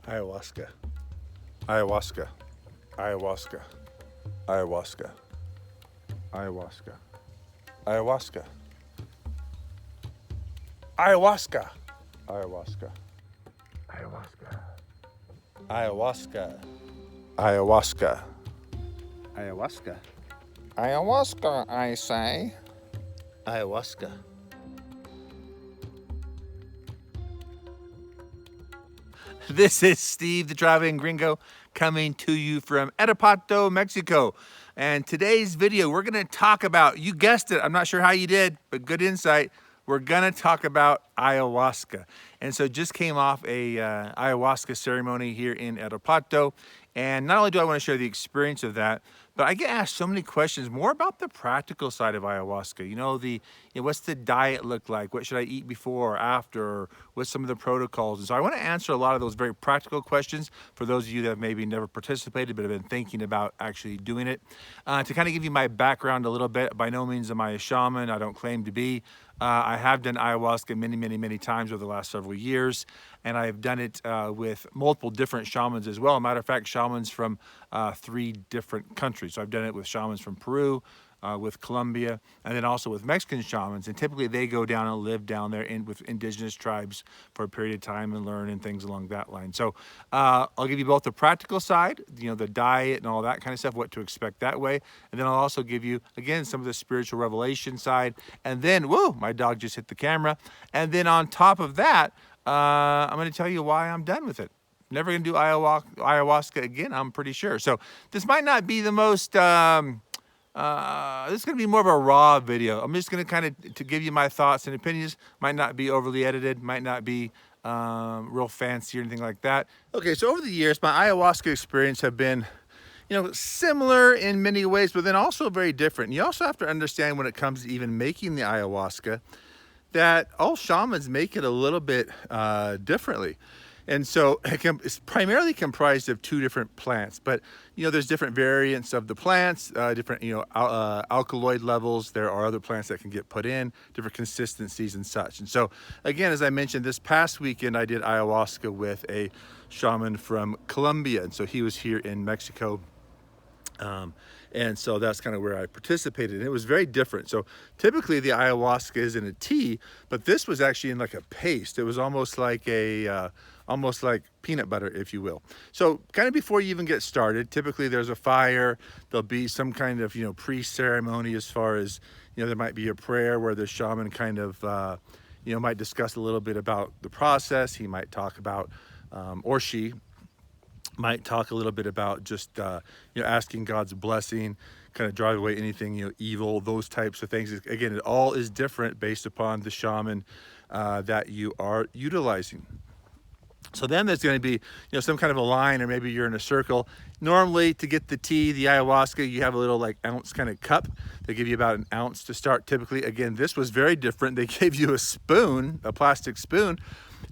Ayahuasca. Ayahuasca. Ayahuasca. Ayahuasca. Ayahuasca. Ayahuasca. Ayahuasca. Ayahuasca. Ayahuasca. Ayahuasca. Ayahuasca. Ayahuasca. Ayahuasca, I say. Ayahuasca. This is Steve, the Driving Gringo, coming to you from Irapuato, Mexico. And today's video, we're going to talk about, you guessed it, I'm not sure how you did, but good insight. We're going to talk about ayahuasca. And so just came off a ayahuasca ceremony here in Irapuato. And not only do I want to share the experience of that, but I get asked so many questions more about the practical side of ayahuasca. What's the diet look like? What should I eat before or after? Or what's some of the protocols? And so I want to answer a lot of those very practical questions for those of you that have maybe never participated but have been thinking about actually doing it. To kind of give you my background a little bit, by no means am I a shaman. I don't claim to be. I have done ayahuasca many times over the last several years, and I have done it with multiple different shamans as well. Matter of fact, shamans from 3 different countries. So I've done it with shamans from Peru, with Colombia, and then also with Mexican shamans. And typically they go down and live down there with indigenous tribes for a period of time and learn and things along that line. So I'll give you both the practical side, the diet and all that kind of stuff, what to expect that way. And then I'll also give you, again, some of the spiritual revelation side. And then, whoa, my dog just hit the camera. And then on top of that, I'm going to tell you why I'm done with it. Never going to do ayahuasca again, I'm pretty sure. So this might not be the most... this is going to be more of a raw video. I'm just going to kind of to give you my thoughts and opinions. Might not be overly edited, might not be real fancy or anything like that. Okay, so over the years, my ayahuasca experience have been, similar in many ways, but then also very different. And you also have to understand when it comes to even making the ayahuasca that all shamans make it a little bit differently. And so it's primarily comprised of 2 different plants, but there's different variants of the plants, different alkaloid levels. There are other plants that can get put in, different consistencies and such. And so again, as I mentioned, this past weekend I did ayahuasca with a shaman from Colombia, and so he was here in Mexico. And so that's kind of where I participated. And it was very different. So typically the ayahuasca is in a tea, but this was actually in like a paste. It was almost like almost like peanut butter, if you will. So kind of before you even get started, typically there's a fire. There'll be some kind of, pre-ceremony as far as, there might be a prayer where the shaman kind of, might discuss a little bit about the process. He might talk about, or she might talk a little bit about just asking God's blessing, kind of drive away anything evil, those types of things. Again, it all is different based upon the shaman that you are utilizing. So then there's going to be some kind of a line, or maybe you're in a circle. Normally to get the tea, the ayahuasca, you have a little like ounce kind of cup. They give you about an ounce to start typically. Again, this was very different. They gave you a spoon, a plastic spoon,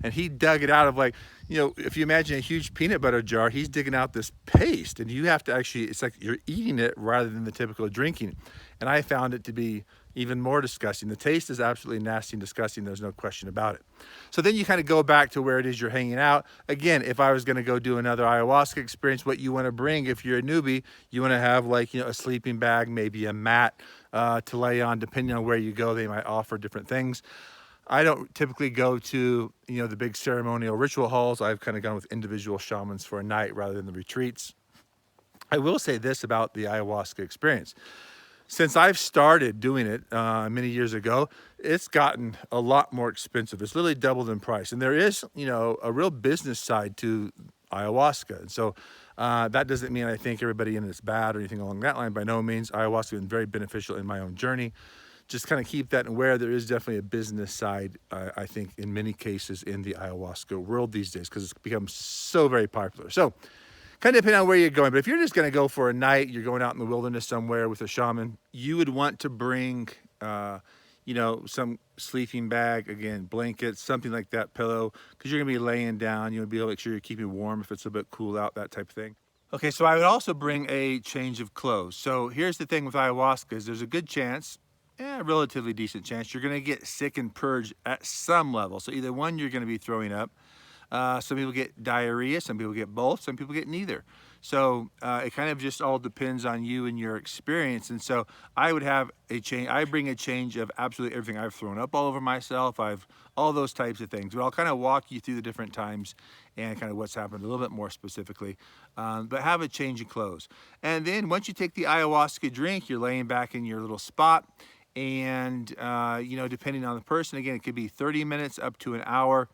and he dug it out of like, if you imagine a huge peanut butter jar, he's digging out this paste, and you have to actually, it's like you're eating it rather than the typical drinking. And I found it to be even more disgusting. The taste is absolutely nasty and disgusting. There's no question about it. So then you kind of go back to where it is you're hanging out. Again, if I was going to go do another ayahuasca experience, what you want to bring, if you're a newbie, you want to have like, a sleeping bag, maybe a mat to lay on, depending on where you go. They might offer different things. I don't typically go to, the big ceremonial ritual halls. I've kind of gone with individual shamans for a night rather than the retreats. I will say this about the ayahuasca experience. Since I've started doing it many years ago, it's gotten a lot more expensive. It's literally doubled in price. And there is, a real business side to ayahuasca. And so that doesn't mean I think everybody in it is bad or anything along that line. By no means. Ayahuasca has been very beneficial in my own journey. Just kind of keep that aware. There is definitely a business side, I think, in many cases in the ayahuasca world these days, because it's become so very popular. So kind of depending on where you're going. But if you're just going to go for a night, you're going out in the wilderness somewhere with a shaman, you would want to bring, some sleeping bag, again, blankets, something like that, pillow, because you're going to be laying down. You want to be able to make sure you're keeping warm if it's a bit cool out, that type of thing. Okay, so I would also bring a change of clothes. So here's the thing with ayahuasca is there's a good chance, relatively decent chance, you're going to get sick and purged at some level. So either one, you're going to be throwing up. Some people get diarrhea, some people get both, some people get neither. So it kind of just all depends on you and your experience. And so I would have a change. I bring a change of absolutely everything. I've thrown up all over myself. I've all those types of things. But I'll kind of walk you through the different times and kind of what's happened a little bit more specifically. But have a change of clothes. And then once you take the ayahuasca drink, you're laying back in your little spot. And, you know, depending on the person, again, it could be 30 minutes up to an hour.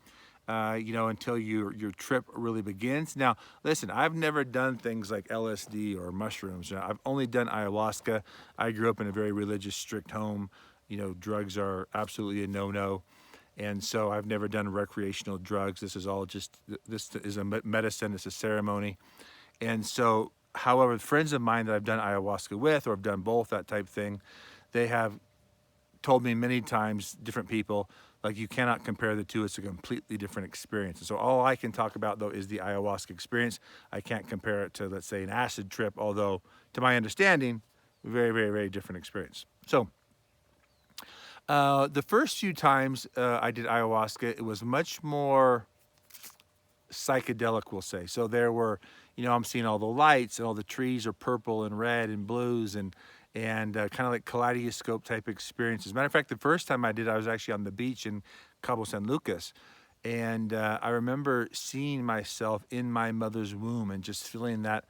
You know, until your trip really begins. Now, listen, I've never done things like LSD or mushrooms. I've only done ayahuasca. I grew up in a very religious, strict home. You know, drugs are absolutely a no-no. And so I've never done recreational drugs. This is all just, this is a medicine, it's a ceremony. And so, however, friends of mine that I've done ayahuasca with, or I've done both, that type thing, they have told me many times, different people, like you cannot compare the two. It's a completely different experience. And so all I can talk about though is the ayahuasca experience. I can't compare it to, let's say, an acid trip, although to my understanding, very, very, very different experience. So the first few times I did ayahuasca, it was much more psychedelic, we'll say. So there were, you know, I'm seeing all the lights and all the trees are purple and red and blues and kind of like kaleidoscope type experiences. Matter of fact, the first time I did, I was actually on the beach in Cabo San Lucas. And I remember seeing myself in my mother's womb and just feeling that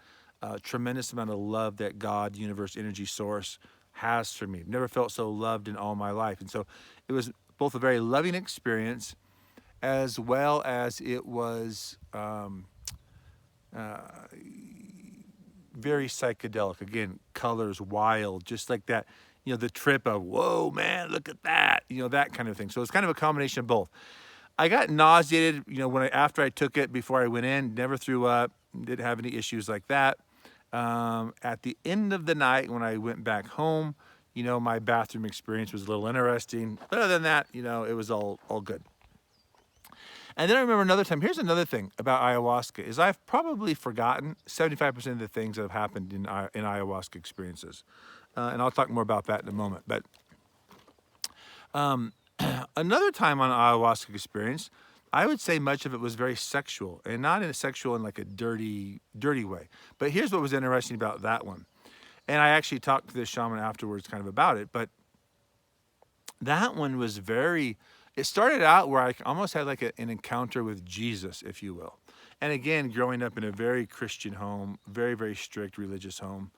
tremendous amount of love that God, universe, energy source has for me. Never felt so loved in all my life. And so it was both a very loving experience as well as it was very psychedelic. Again, colors wild, just like that, you know, the trip of, whoa, man, look at that, you know, that kind of thing. So it's kind of a combination of both. I got nauseated, you know, after I took it, before I went in, never threw up, didn't have any issues like that. At the end of the night, when I went back home, you know, my bathroom experience was a little interesting. But other than that, you know, it was all good. And then I remember another time, here's another thing about ayahuasca, is I've probably forgotten 75% of the things that have happened in ayahuasca experiences. And I'll talk more about that in a moment. But another time on ayahuasca experience, I would say much of it was very sexual, and not in a sexual in like a dirty way. But here's what was interesting about that one. And I actually talked to the shaman afterwards kind of about it, but that one was very, it started out where I almost had like an encounter with Jesus, if you will. And again, growing up in a very Christian home, very, very strict religious home,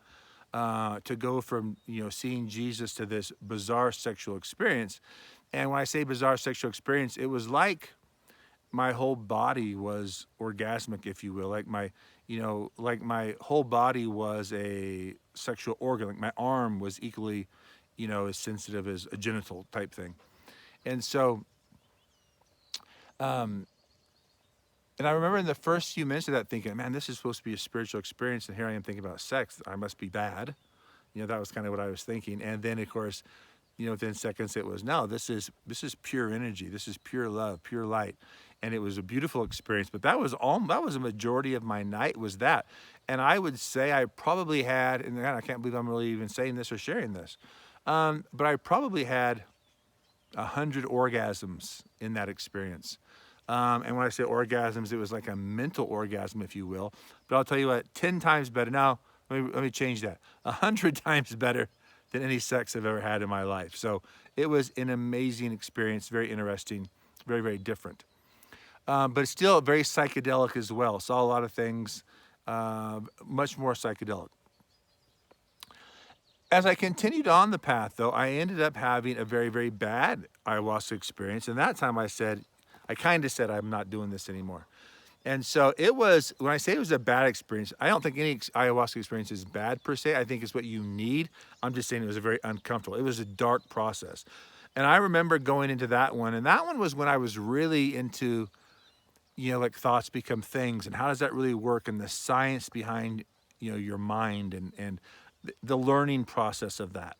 to go from, you know, seeing Jesus to this bizarre sexual experience. And when I say bizarre sexual experience, it was like my whole body was orgasmic, if you will. Like my, you know, like my whole body was a sexual organ. Like my arm was equally, you know, as sensitive as a genital type thing. And so, and I remember in the first few minutes of that thinking, man, this is supposed to be a spiritual experience, and here I am thinking about sex. I must be bad. You know, that was kind of what I was thinking. And then, of course, you know, within seconds it was, no, this is pure energy. This is pure love, pure light. And it was a beautiful experience. But that was a majority of my night was that. And I would say I probably had, and I can't believe I'm really even saying this or sharing this, but I probably had 100 orgasms in that experience. And when I say orgasms, it was like a mental orgasm, if you will. But I'll tell you what, 10 times better. Now, let me change that. 100 times better than any sex I've ever had in my life. So it was an amazing experience, very interesting, very, very different. But it's still very psychedelic as well. Saw a lot of things, much more psychedelic. As I continued on the path, though, I ended up having a very, very bad ayahuasca experience. And that time I kind of said, I'm not doing this anymore. And so it was, when I say it was a bad experience, I don't think any ayahuasca experience is bad per se. I think it's what you need. I'm just saying it was a very uncomfortable. It was a dark process. And I remember going into that one, and that one was when I was really into, you know, like thoughts become things, and how does that really work, and the science behind, you know, your mind and the learning process of that.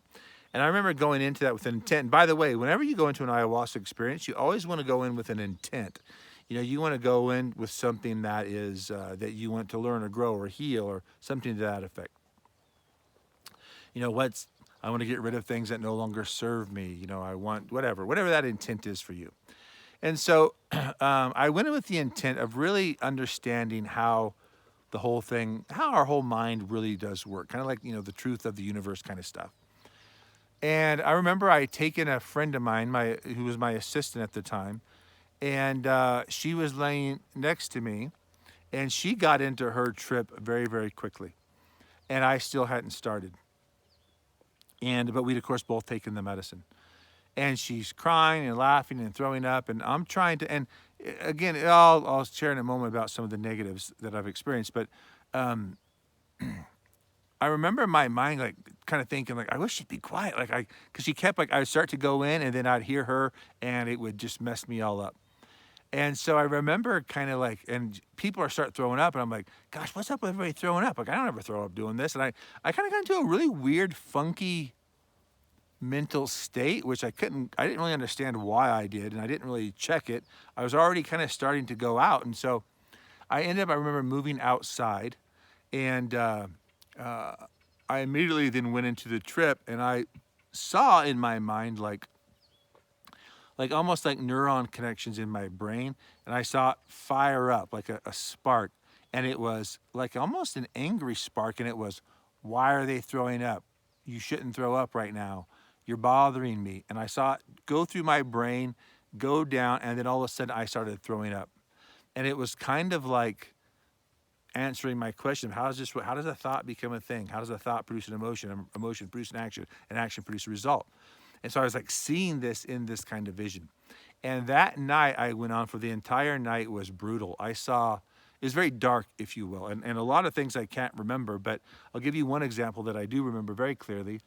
And I remember going into that with an intent. And by the way, whenever you go into an ayahuasca experience, you always want to go in with an intent. You know, you want to go in with something that is, that you want to learn or grow or heal or something to that effect. You know, I want to get rid of things that no longer serve me. You know, I want whatever that intent is for you. And so I went in with the intent of really understanding how the whole thing, how our whole mind really does work, kind of like, the truth of the universe kind of stuff. And I remember I had taken a friend of mine, who was my assistant at the time, and she was laying next to me, and she got into her trip very, very quickly, and I still hadn't started. But we'd of course both taken the medicine, and she's crying and laughing and throwing up, and I'm trying to. And again, I'll share in a moment about some of the negatives that I've experienced, but I remember my mind like kind of thinking like I wish she'd be quiet, because she kept like I would start to go in, and then I'd hear her, and it would just mess me all up. And so I remember kind of like, and people are start throwing up, and I'm like, gosh, what's up with everybody throwing up? Like I don't ever throw up doing this, and I kind of got into a really weird, funky mental state, which I didn't really understand why I did, and I didn't really check it. I was already kind of starting to go out, and so I remember moving outside, and I immediately then went into the trip, and I saw in my mind like almost like neuron connections in my brain, and I saw it fire up like a spark, and it was like almost an angry spark, and it was, why are they throwing up? You shouldn't throw up right now. You're bothering me. And I saw it go through my brain, go down, and then all of a sudden I started throwing up. And it was kind of like answering my question, how does a thought become a thing? How does a thought produce an emotion produce an action produce a result? And so I was like seeing this in this kind of vision. And that night I went on for the entire night was brutal. It was very dark, if you will. And a lot of things I can't remember, but I'll give you one example that I do remember very clearly.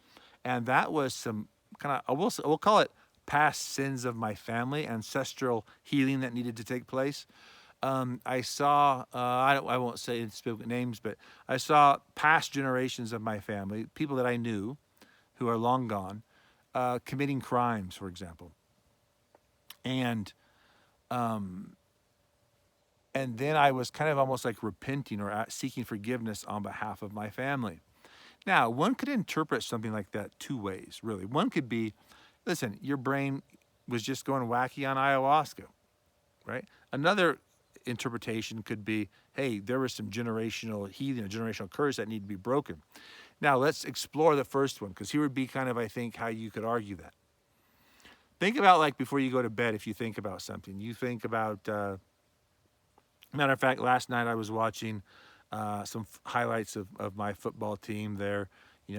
And that was some kind of, we'll call it past sins of my family, ancestral healing that needed to take place. I saw, I won't say specific names, but I saw past generations of my family, people that I knew who are long gone, committing crimes, for example. And then I was kind of almost like repenting or seeking forgiveness on behalf of my family. Now, one could interpret something like that two ways, really. One could be, listen, your brain was just going wacky on ayahuasca, right? Another interpretation could be, hey, there was some generational healing, a generational curse that need to be broken. Now, let's explore the first one, because here would be kind of, I think, how you could argue that. Think about, like, before you go to bed, if you think about something. You think about, matter of fact, last night I was watching some highlights of my football team there,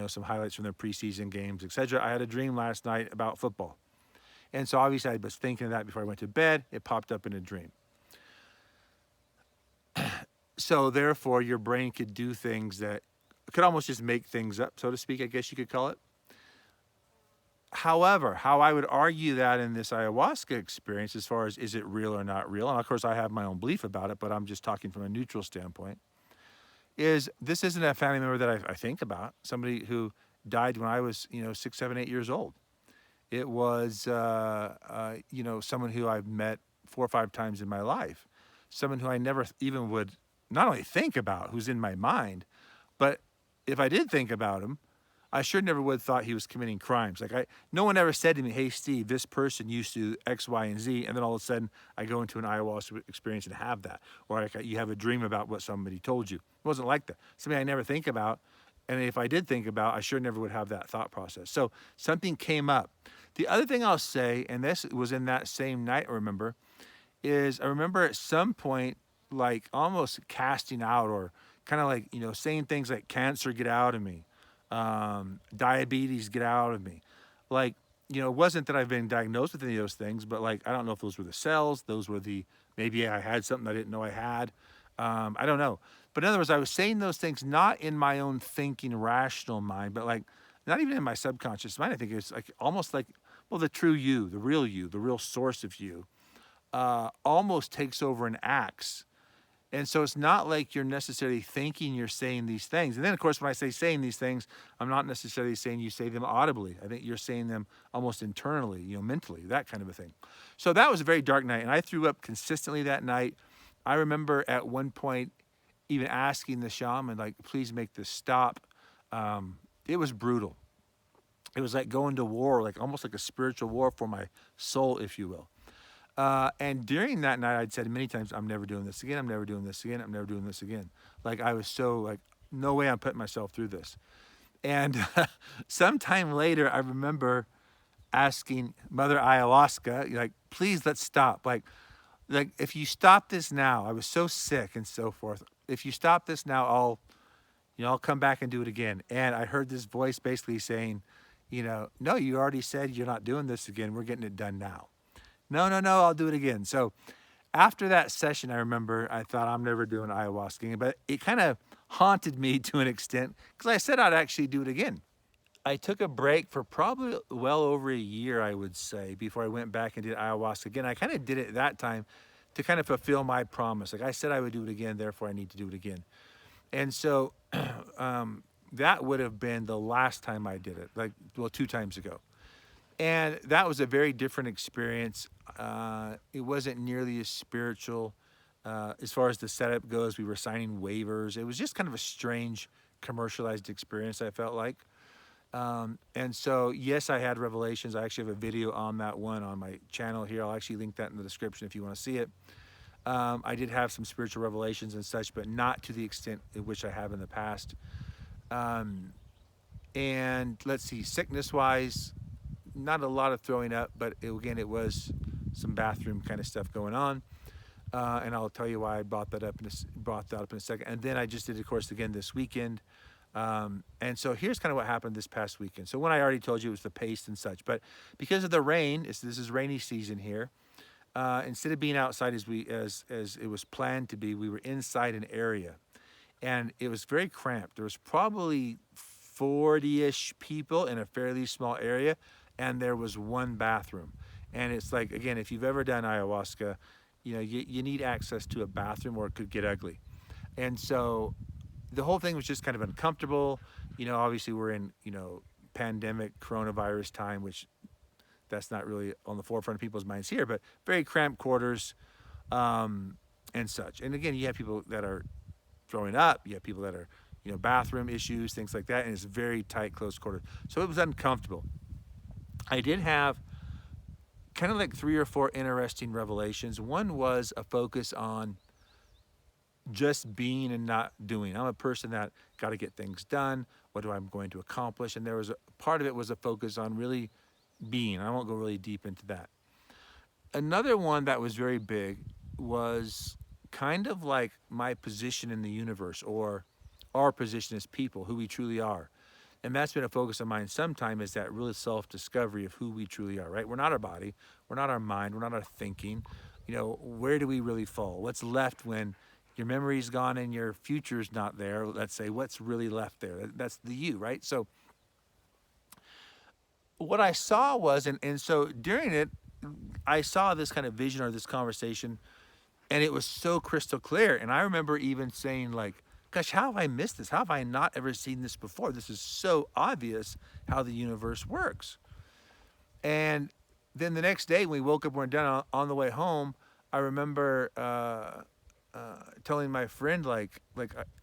some highlights from their preseason games, etc. I had a dream last night about football. And so obviously I was thinking of that before I went to bed. It popped up in a dream. So therefore, your brain could do things that could almost just make things up, so to speak, I guess you could call it. However, how I would argue that in this ayahuasca experience, as far as is it real or not real, and of course I have my own belief about it, but I'm just talking from a neutral standpoint, is this isn't a family member that I think about, somebody who died when I was, 6, 7, 8 years old. It was, someone who I've met 4 or 5 times in my life, someone who I never even would not only think about, who's in my mind, but if I did think about him, I sure never would have thought he was committing crimes. No one ever said to me, hey, Steve, this person used to X, Y, and Z, and then all of a sudden I go into an ayahuasca experience and have that. Or like you have a dream about what somebody told you. It wasn't like that. Something I never think about, and if I did think about, I sure never would have that thought process. So something came up. The other thing I'll say, and this was in that same night, I remember at some point, like almost casting out or kind of like, saying things like cancer, get out of me. Diabetes, get out of me. Like, it wasn't that I've been diagnosed with any of those things, but like, I don't know if those were the cells, maybe I had something I didn't know I had. I don't know. But in other words, I was saying those things not in my own thinking, rational mind, but like, not even in my subconscious mind. I think it's like almost like, well, the true you, the real source of you, almost takes over and acts. And so it's not like you're necessarily thinking you're saying these things. And then, of course, when I say saying these things, I'm not necessarily saying you say them audibly. I think you're saying them almost internally, mentally, that kind of a thing. So that was a very dark night, and I threw up consistently that night. I remember at one point even asking the shaman, like, please make this stop. It was brutal. It was like going to war, like almost like a spiritual war for my soul, if you will. And during that night, I'd said many times, I'm never doing this again. I'm never doing this again. I'm never doing this again. Like I was so like, no way I'm putting myself through this. And sometime later, I remember asking Mother Ayahuasca, like, please let's stop. Like if you stop this now, I was so sick and so forth. If you stop this now, I'll come back and do it again. And I heard this voice basically saying, no, you already said you're not doing this again. We're getting it done now. No, no, no, I'll do it again. So after that session, I remember I thought I'm never doing ayahuasca again, but it kind of haunted me to an extent because I said I'd actually do it again. I took a break for probably well over a year, I would say, before I went back and did ayahuasca again. I kind of did it that time to kind of fulfill my promise. Like I said I would do it again, therefore I need to do it again. And so that would have been the last time I did it, 2 times ago. And that was a very different experience. It wasn't nearly as spiritual. As far as the setup goes, we were signing waivers. It was just kind of a strange commercialized experience, I felt like. And so, yes, I had revelations. I actually have a video on that one on my channel here. I'll actually link that in the description if you want to see it. I did have some spiritual revelations and such, but not to the extent in which I have in the past. And let's see, sickness-wise, not a lot of throwing up, but it was some bathroom kind of stuff going on. And I'll tell you why I brought that up in a second. And then I just did a course again this weekend. And so here's kind of what happened this past weekend. So when I already told you it was the paste and such, but because of the rain, this is rainy season here. Instead of being outside as it was planned to be, we were inside an area, and it was very cramped. There was probably 40-ish people in a fairly small area, and there was one bathroom. And it's like, again, if you've ever done ayahuasca, you need access to a bathroom or it could get ugly. And so the whole thing was just kind of uncomfortable. Obviously we're in, pandemic coronavirus time, which that's not really on the forefront of people's minds here, but very cramped quarters and such. And again, you have people that are throwing up, you have people that are, bathroom issues, things like that, and it's very tight, close quarters. So it was uncomfortable. I did have kind of like 3 or 4 interesting revelations. One was a focus on just being and not doing. I'm a person that got to get things done. What am I going to accomplish? And there was part of it was a focus on really being. I won't go really deep into that. Another one that was very big was kind of like my position in the universe, or our position as people, who we truly are. And that's been a focus of mine sometime, is that real self-discovery of who we truly are, right? We're not our body, we're not our mind, we're not our thinking. Where do we really fall? What's left when your memory's gone and your future's not there? Let's say, what's really left there? That's the you, right? So what I saw was, and so during it, I saw this kind of vision or this conversation, and it was so crystal clear. And I remember even saying, like, gosh, how have I missed this? How have I not ever seen this before? This is so obvious how the universe works. And then the next day when we woke up and we're done on the way home, I remember telling my friend, like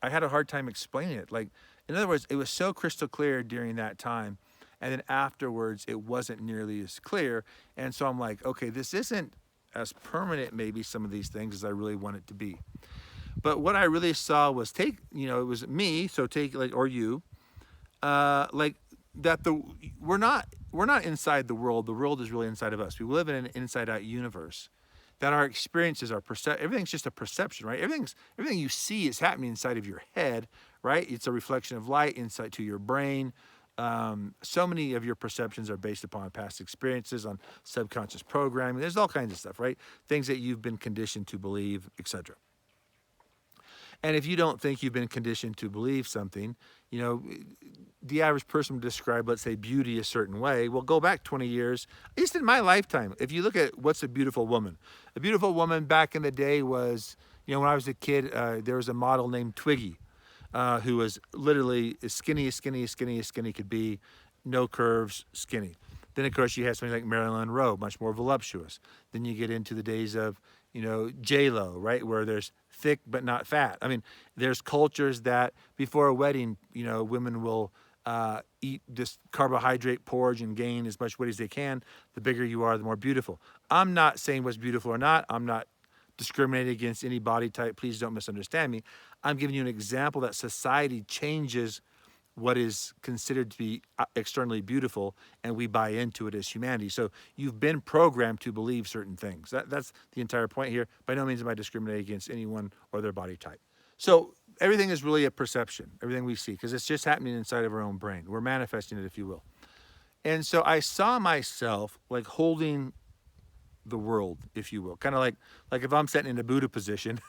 I had a hard time explaining it. Like, in other words, it was so crystal clear during that time. And then afterwards, it wasn't nearly as clear. And so I'm like, okay, this isn't as permanent, maybe, some of these things, as I really want it to be. But what I really saw was it was me, so take, like, or you, like, that we're not inside the world is really inside of us. We live in an inside-out universe. That our experiences, everything's just a perception, right? Everything you see is happening inside of your head, right? It's a reflection of light inside to your brain. So many of your perceptions are based upon past experiences, on subconscious programming. There's all kinds of stuff, right? Things that you've been conditioned to believe, etc. And if you don't think you've been conditioned to believe something, the average person would describe, let's say, beauty a certain way. Well, go back 20 years, at least in my lifetime. If you look at what's a beautiful woman back in the day was, when I was a kid, there was a model named Twiggy, who was literally as skinny could be, no curves, skinny. Then, of course, you had something like Marilyn Monroe, much more voluptuous. Then you get into the days of, J-Lo, right, where there's thick but not fat. I mean, there's cultures that before a wedding, women will eat this carbohydrate porridge and gain as much weight as they can. The bigger you are, the more beautiful. I'm not saying what's beautiful or not. I'm not discriminating against any body type. Please don't misunderstand me. I'm giving you an example that society changes what is considered to be externally beautiful, and we buy into it as humanity. So you've been programmed to believe certain things. That's the entire point here. By no means am I discriminating against anyone or their body type. So everything is really a perception, everything we see, because it's just happening inside of our own brain. We're manifesting it, if you will. And so I saw myself like holding the world, if you will, kind of like if I'm sitting in a Buddha position,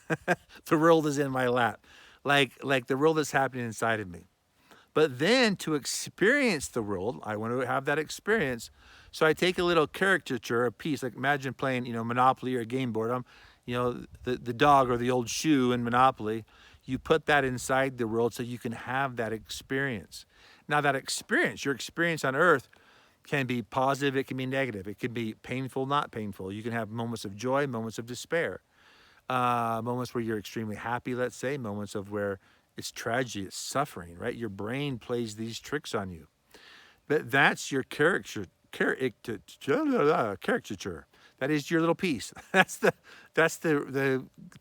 the world is in my lap, like the world is happening inside of me. But then to experience the world, I want to have that experience. So I take a little caricature, a piece, like imagine playing, Monopoly or a game board. The dog or the old shoe in Monopoly. You put that inside the world so you can have that experience. Now that experience, your experience on earth can be positive, it can be negative. It can be painful, not painful. You can have moments of joy, moments of despair. Moments where you're extremely happy, let's say, moments of where it's tragedy, it's suffering, right? Your brain plays these tricks on you. But that's your caricature. That is your little piece. That's the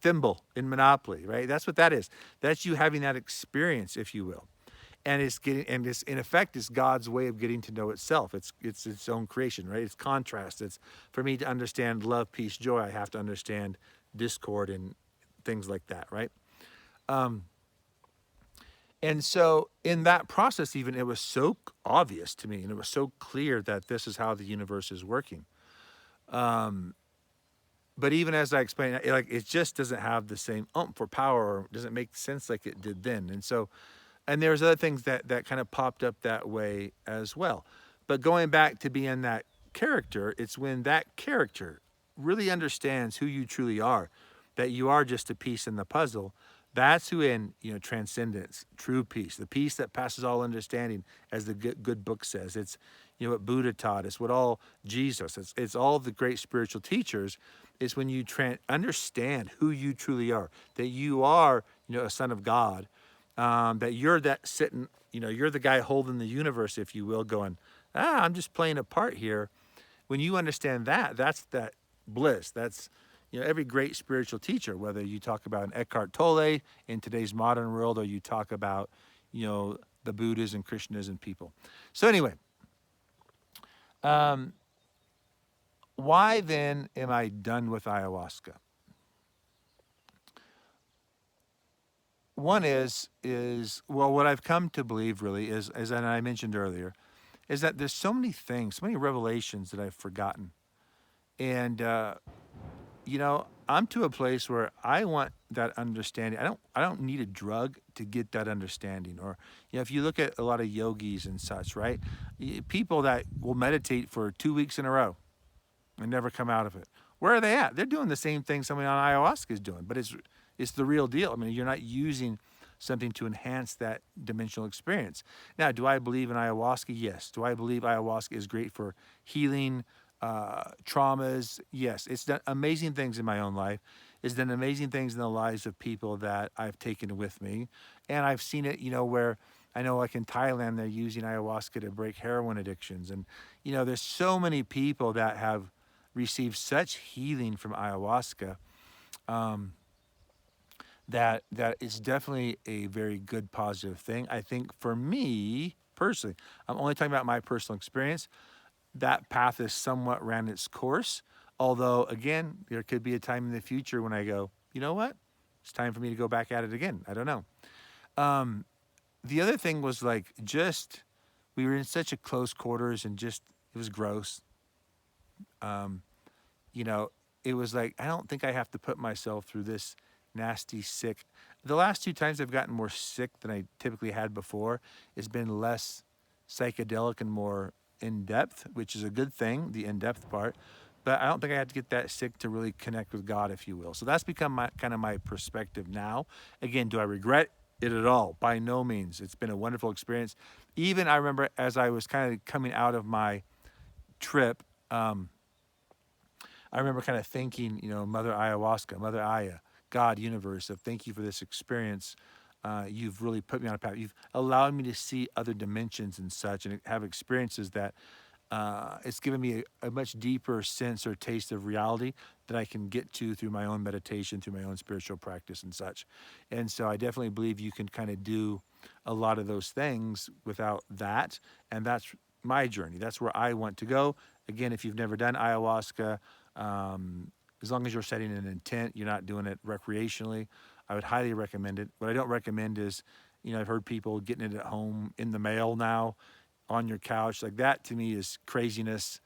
thimble in Monopoly, right? That's what that is. That's you having that experience, if you will. And it's in effect is God's way of getting to know itself. It's its own creation, right? It's contrast. It's for me to understand love, peace, joy. I have to understand discord and things like that, right? And so in that process, even it was so obvious to me, and it was so clear that this is how the universe is working. But even as I explained, it just doesn't have the same oomph or power, or doesn't make sense like it did then. And so, and there's other things that kind of popped up that way as well. But going back to being that character, it's when that character really understands who you truly are, that you are just a piece in the puzzle. That's who in transcendence, true peace, the peace that passes all understanding, as the good book says. It's what Buddha taught. It's what all Jesus. It's all the great spiritual teachers. Is when you understand who you truly are, that you are a son of God, that you're that sitting, you're the guy holding the universe, if you will, going, I'm just playing a part here. When you understand that, that's that bliss. That's every great spiritual teacher, whether you talk about an Eckhart Tolle in today's modern world, or you talk about, the Buddhas and Krishnas and people. So anyway, why then am I done with ayahuasca? One is well, what I've come to believe really is, as I mentioned earlier, is that there's so many things, so many revelations that I've forgotten. And I'm to a place where I want that understanding. I don't need a drug to get that understanding. Or if you look at a lot of yogis and such, right? People that will meditate for 2 weeks in a row and never come out of it. Where are they at? They're doing the same thing somebody on ayahuasca is doing, but it's the real deal. I mean, you're not using something to enhance that dimensional experience. Now, do I believe in ayahuasca? Yes. Do I believe ayahuasca is great for healing traumas? Yes. It's done amazing things in my own life. It's done amazing things in the lives of people that I've taken with me. And I've seen it, where I know like in Thailand, they're using ayahuasca to break heroin addictions. And, there's so many people that have received such healing from ayahuasca, that is definitely a very good positive thing. I think for me personally, I'm only talking about my personal experience, that path has somewhat ran its course. Although again, there could be a time in the future when I go, you know what? It's time for me to go back at it again. I don't know. The other thing was we were in such a close quarters and it was gross. It was like, I don't think I have to put myself through this nasty, sick. The last 2 times I've gotten more sick than I typically had before. It's been less psychedelic and more in-depth, which is a good thing, the in-depth part. But I don't think I had to get that sick to really connect with God, if you will. So that's become my perspective now. Again, do I regret it at all? By no means. It's been a wonderful experience. Even I remember as I was kind of coming out of my trip, I remember kind of thinking, Mother Ayahuasca, Mother Aya, God, universe, of thank you for this experience. you've really put me on a path. You've allowed me to see other dimensions and such, and have experiences that it's given me a much deeper sense or taste of reality that I can get to through my own meditation, through my own spiritual practice and such. And so I definitely believe you can kind of do a lot of those things without that. And that's my journey. That's where I want to go. Again, if you've never done ayahuasca, as long as you're setting an intent, you're not doing it recreationally, I would highly recommend it. What I don't recommend is, I've heard people getting it at home in the mail now, on your couch. Like, that to me is craziness.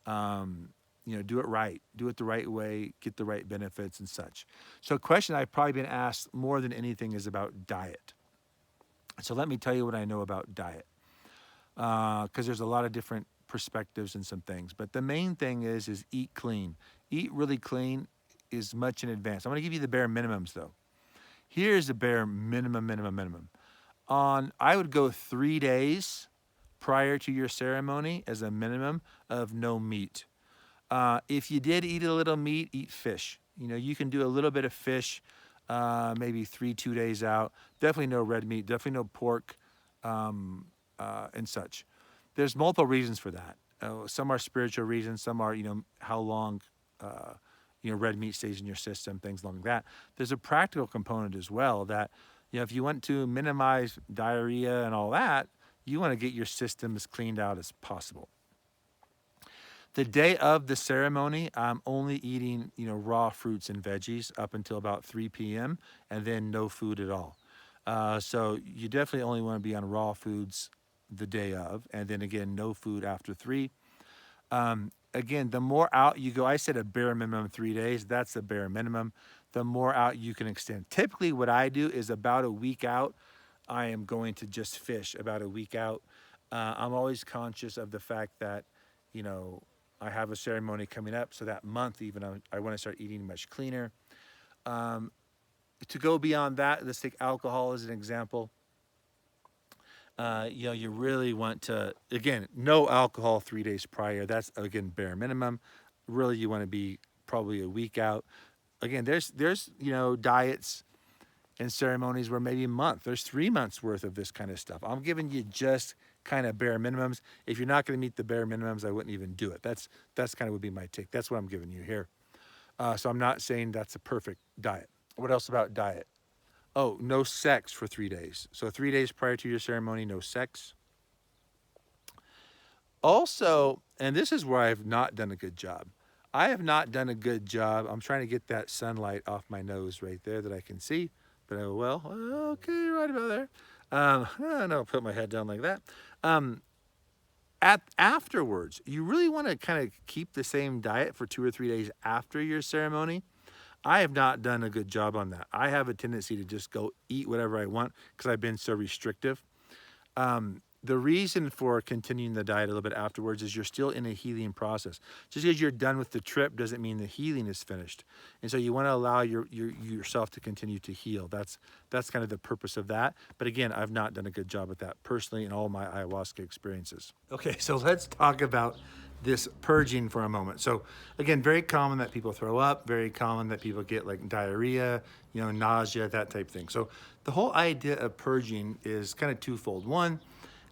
Do it right. Do it the right way, get the right benefits and such. So a question I've probably been asked more than anything is about diet. So let me tell you what I know about diet. Because there's a lot of different perspectives and some things. But the main thing is eat clean. Eat really clean is much in advance. I'm going to give you the bare minimums though. Here's the bare minimum. I would go 3 days prior to your ceremony as a minimum of no meat. If you did eat a little meat, eat fish. You can do a little bit of fish, maybe 2 days out. Definitely no red meat, definitely no pork, and such. There's multiple reasons for that. Some are spiritual reasons, some are, how long, red meat stays in your system, things like that. There's a practical component as well that, if you want to minimize diarrhea and all that, you want to get your system as cleaned out as possible. The day of the ceremony, I'm only eating, raw fruits and veggies up until about 3 p.m. and then no food at all. So you definitely only want to be on raw foods the day of, and then again, no food after 3. Again, the more out you go, I said a bare minimum 3 days. That's the bare minimum. The more out you can extend. Typically, what I do is about a week out, I am going to just fish about a week out. I'm always conscious of the fact that, I have a ceremony coming up. So that month, even, I want to start eating much cleaner. To go beyond that, let's take alcohol as an example. You really want to, again, no alcohol 3 days prior. That's, again, bare minimum. Really, you want to be probably a week out. Again, there's diets and ceremonies where maybe a month. There's 3 months worth of this kind of stuff. I'm giving you just kind of bare minimums. If you're not going to meet the bare minimums, I wouldn't even do it. That's kind of would be my take. That's what I'm giving you here. So I'm not saying that's a perfect diet. What else about diet? Oh, no sex for 3 days. So 3 days prior to your ceremony, no sex. Also, and this is where I've not done a good job. I have not done a good job. I'm trying to get that sunlight off my nose right there that I can see. But okay, right about there. No, put my head down like that. Afterwards, you really want to kind of keep the same diet for 2 or 3 days after your ceremony. I have not done a good job on that. I have a tendency to just go eat whatever I want because I've been so restrictive. The reason for continuing the diet a little bit afterwards is you're still in a healing process. Just because you're done with the trip doesn't mean the healing is finished. And so you want to allow yourself to continue to heal. That's kind of the purpose of that. But again, I've not done a good job at that personally in all my ayahuasca experiences. Okay, so let's talk about this purging for a moment. So again, very common that people throw up, very common that people get like diarrhea, nausea, that type of thing. So the whole idea of purging is kind of twofold. One,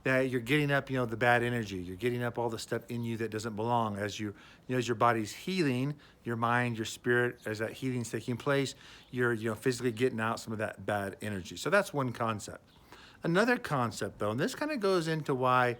that you're getting up, the bad energy. You're getting up all the stuff in you that doesn't belong. As as your body's healing, your mind, your spirit, as that healing's taking place, you're, physically getting out some of that bad energy. So that's one concept. Another concept, though, and this kind of goes into why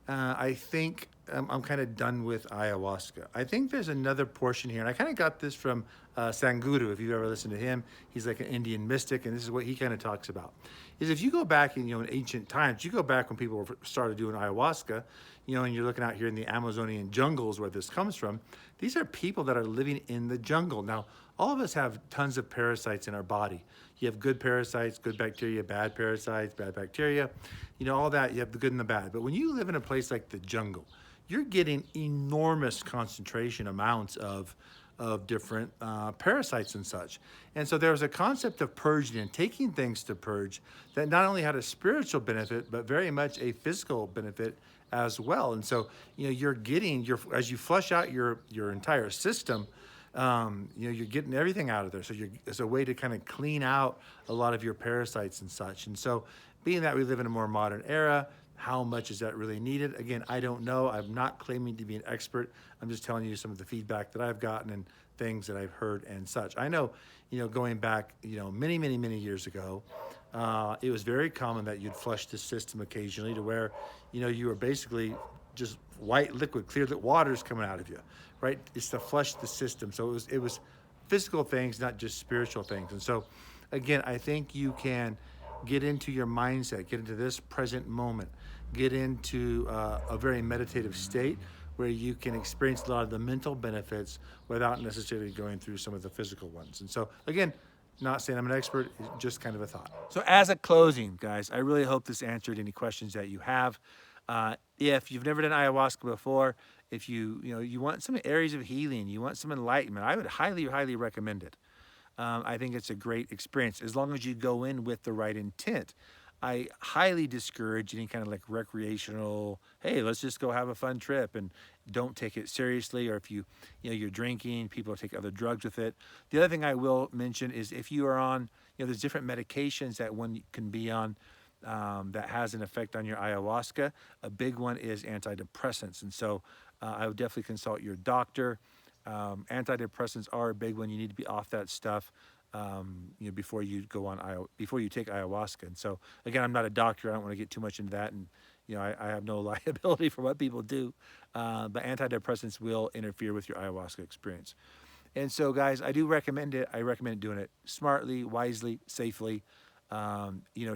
I think I'm kind of done with ayahuasca. I think there's another portion here, and I kind of got this from Sanguru. If you've ever listened to him, he's like an Indian mystic, and this is what he kind of talks about. Is if you go back in ancient times, you go back when people started doing ayahuasca, and you're looking out here in the Amazonian jungles where this comes from. These are people that are living in the jungle. Now, all of us have tons of parasites in our body. You have good parasites, good bacteria, bad parasites, bad bacteria, all that. You have the good and the bad. But when you live in a place like the jungle, you're getting enormous concentration amounts of different parasites and such. And so there was a concept of purging and taking things to purge that not only had a spiritual benefit, but very much a physical benefit as well. And so, you're getting as you flush out your entire system, You're getting everything out of there. So it's a way to kind of clean out a lot of your parasites and such. And so being that we live in a more modern era, how much is that really needed? Again, I don't know. I'm not claiming to be an expert. I'm just telling you some of the feedback that I've gotten and things that I've heard and such. I know, going back, many, many, many years ago, it was very common that you'd flush the system occasionally to where, you were basically just white liquid, clear that water's coming out of you, right? It's to flush the system. So it was physical things, not just spiritual things. And so, again, I think you can get into your mindset, get into this present moment, get into a very meditative state where you can experience a lot of the mental benefits without necessarily going through some of the physical ones. And so, again, not saying I'm an expert, just kind of a thought. So as a closing, guys, I really hope this answered any questions that you have. If you've never done ayahuasca before, if you want some areas of healing, you want some enlightenment, I would highly, highly recommend it. I think it's a great experience as long as you go in with the right intent. I highly discourage any kind of like recreational, hey, let's just go have a fun trip, and don't take it seriously. Or if you're drinking, people take other drugs with it. The other thing I will mention is if you are on, there's different medications that one can be on that has an effect on your ayahuasca. A big one is antidepressants. And so I would definitely consult your doctor. Antidepressants are a big one. You need to be off that stuff before you take ayahuasca. And so again, I'm not a doctor. I don't want to get too much into that, and I have no liability for what people do. But antidepressants will interfere with your ayahuasca experience. And so, guys, I do recommend it. I recommend doing it smartly, wisely, safely.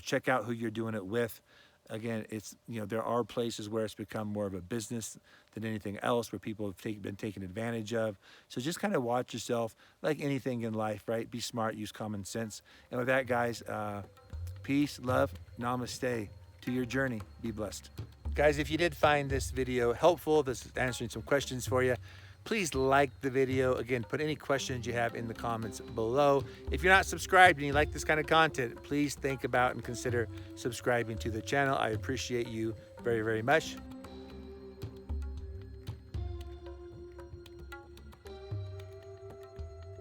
Check out who you're doing it with. Again, there are places where it's become more of a business than anything else, where people have been taken advantage of. So just kind of watch yourself, like anything in life, right? Be smart, use common sense. And with that, guys, peace, love, namaste to your journey. Be blessed. Guys, if you did find this video helpful, this is answering some questions for you, please like the video. Again, put any questions you have in the comments below. If you're not subscribed and you like this kind of content, please think about and consider subscribing to the channel. I appreciate you very, very much.